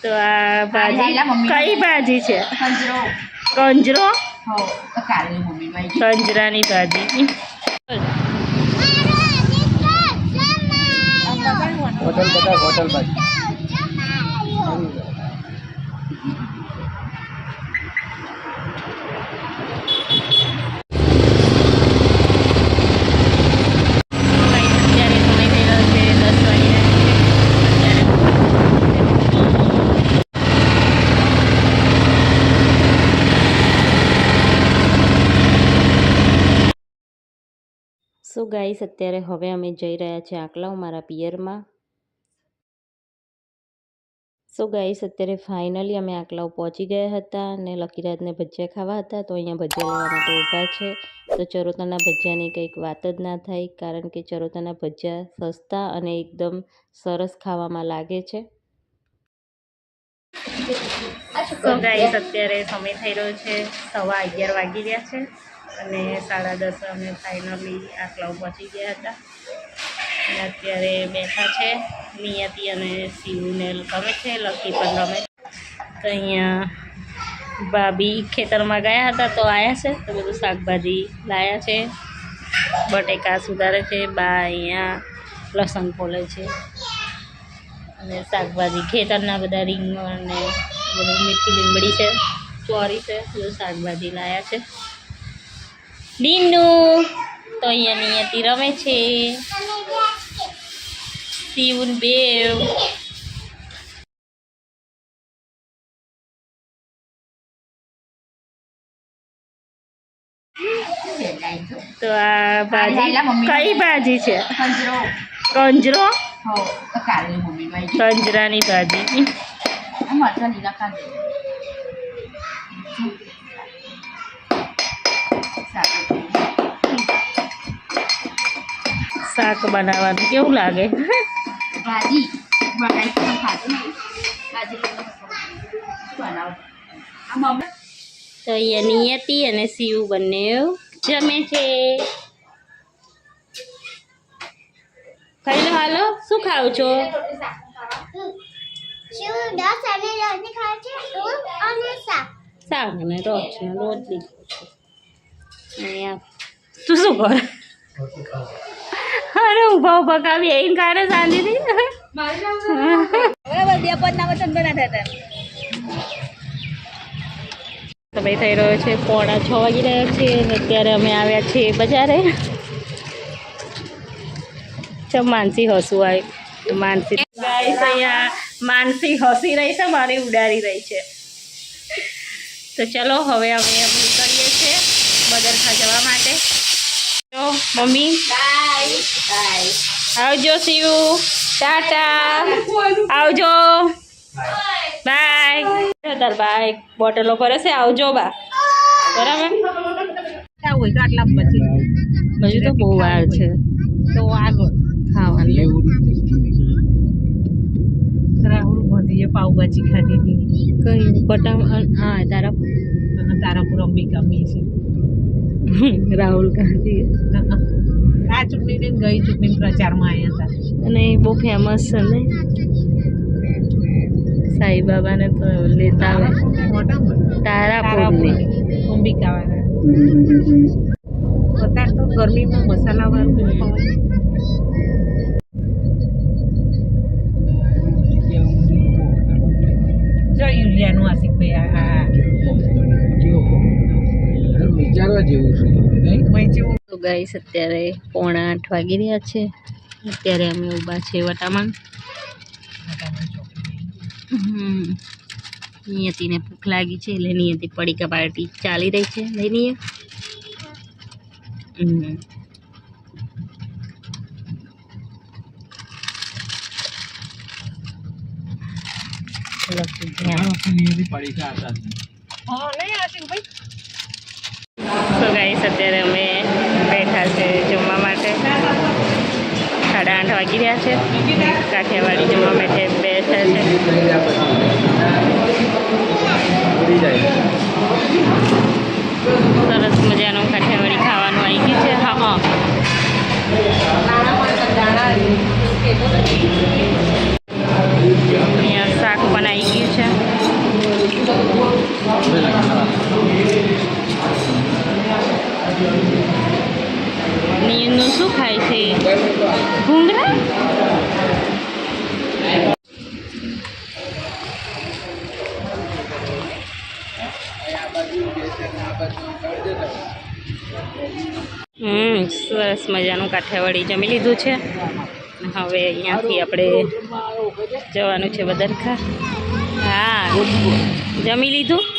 તો આ ભાજી કઈ ભાજી છે? કંજરો. કંજરાની ભાજી. હોટલ ભાઈ. સો ગાઈસ અત્યારે હવે અમે જઈ રહ્યા છીએ આકલાવ મારા પિયરમાં. સો ગાઈસ અત્યારે ફાઇનલી અમે આકલાવ પહોંચી ગયા હતા અને લકીરાજને ભજીયા ખાવા હતા, તો અહીંયા ભજીયા લેવા માટે ઊભા છે. તો ચરોતરના ભજીયાની કંઈક વાત જ ના થાય, કારણ કે ચરોતરના ભજીયા સસ્તા અને એકદમ સરસ ખાવામાં લાગે છે. સો ગાઈસ અત્યારે સમય થઈ રહ્યો છે 11:15 વાગી રહ્યા છે અને 10:30 અમે ફાઇનલી આકલાવ પહોંચી ગયા હતા અને અત્યારે બેઠા છે. નિયતિ અને શિવને રમે છે, લકી પણ રમે. તો અહીંયા ભાભી ખેતરમાં ગયા હતા તો આવ્યા છે, તો બધું શાકભાજી લાવ્યા છે. બટેકા સુધારે છે, બા અહીંયા લસણ ફોલે છે અને શાકભાજી ખેતરના બધા રીંગણ અને બધું મીઠી લીમડી છે, ચોરી છે, બધું શાકભાજી લાવ્યા છે. ડીનુ તો અહીંયા નિયતિ રમે છે, શિવન બેવ. તો આ ભાજી કઈ ભાજી છે? કંજરો. કંજરાની ભાજી. શાક બનાવવાનું કેવું લાગે? ભાજી તો અહીંયા નિયતિ અને શિવ બંને જમે છે. ખાઈ લો, હાલો. શું ખાવ છો? શાક અને રોટલી લીધું છે. અહીંયા તું શું કરે? અરે ઉભા ઉભા કાવી એ કાઢે શાંતિથી. સમય થઈ રહ્યો છે 6:45 વાગી રહ્યા છે અને અત્યારે અમે આવ્યા છીએ બજારે. માનસી હસવું આવી. માનસી અહીંયા માનસી હસી રહી છે, મારે ઉડાડી રહી છે. તો ચલો હવે અમે નીકળીએ છીએ બદરખા જવા માટે. તો મમ્મી આવજો. શિવ ટાટા, આવજો, બાય. તાર બાય બોટલો ભરે છે, આવજો બા. બરાબર. હજુ તો બહુ વાર છે, તો આગળ ખાવાનું. રાહુલ ભાભીએ પાવભાજી ખાધી હતી. કઈ પટામ? હા, તારાપુર અંબિકા મી છે. રાહુલ ગાંધી આ ચૂંટણી ગઈ ચૂંટણી પ્રચારમાં આવ્યા હતા અને બહુ ફેમસ છે ને સાઈબાબાને તો લેતા આવે. તારાપુરની અંબિકા વાળા અત્યારે તો ગરમીમાં મસાલા વાળું ખવાય. જો યુલિયાનું આશિકભાઈ વિચારવા જેવું છે. તો ગાઈસ અત્યારે 7:45 વાગી રહ્યા છે. અત્યારે અમે ઊભા છે વટામણ. નિયતિને ભૂખ લાગી છે એટલે નિયતિ પડીકા પાર્ટી ચાલી રહી છે. લઈ તો ગાઈસ અત્યારે અમે બેઠા છે જમવા માટે. 8:30 વાગી રહ્યા છે. કાઠિયાવાડી જમવા માટે બેઠા છે. સરસ મજાનું કાઠિયાવાડી ખાવાનું આવી ગયું છે. હા અહીંયા શાક શાક પણ આવી ગયું છે નીનું શું ખાય છે ભૂંગળા સરસ મજાનું કાઠિયાવાડી જમી લીધું છે હવે અહીંયાથી આપણે જવાનું છે બદરખા હા જમી લીધું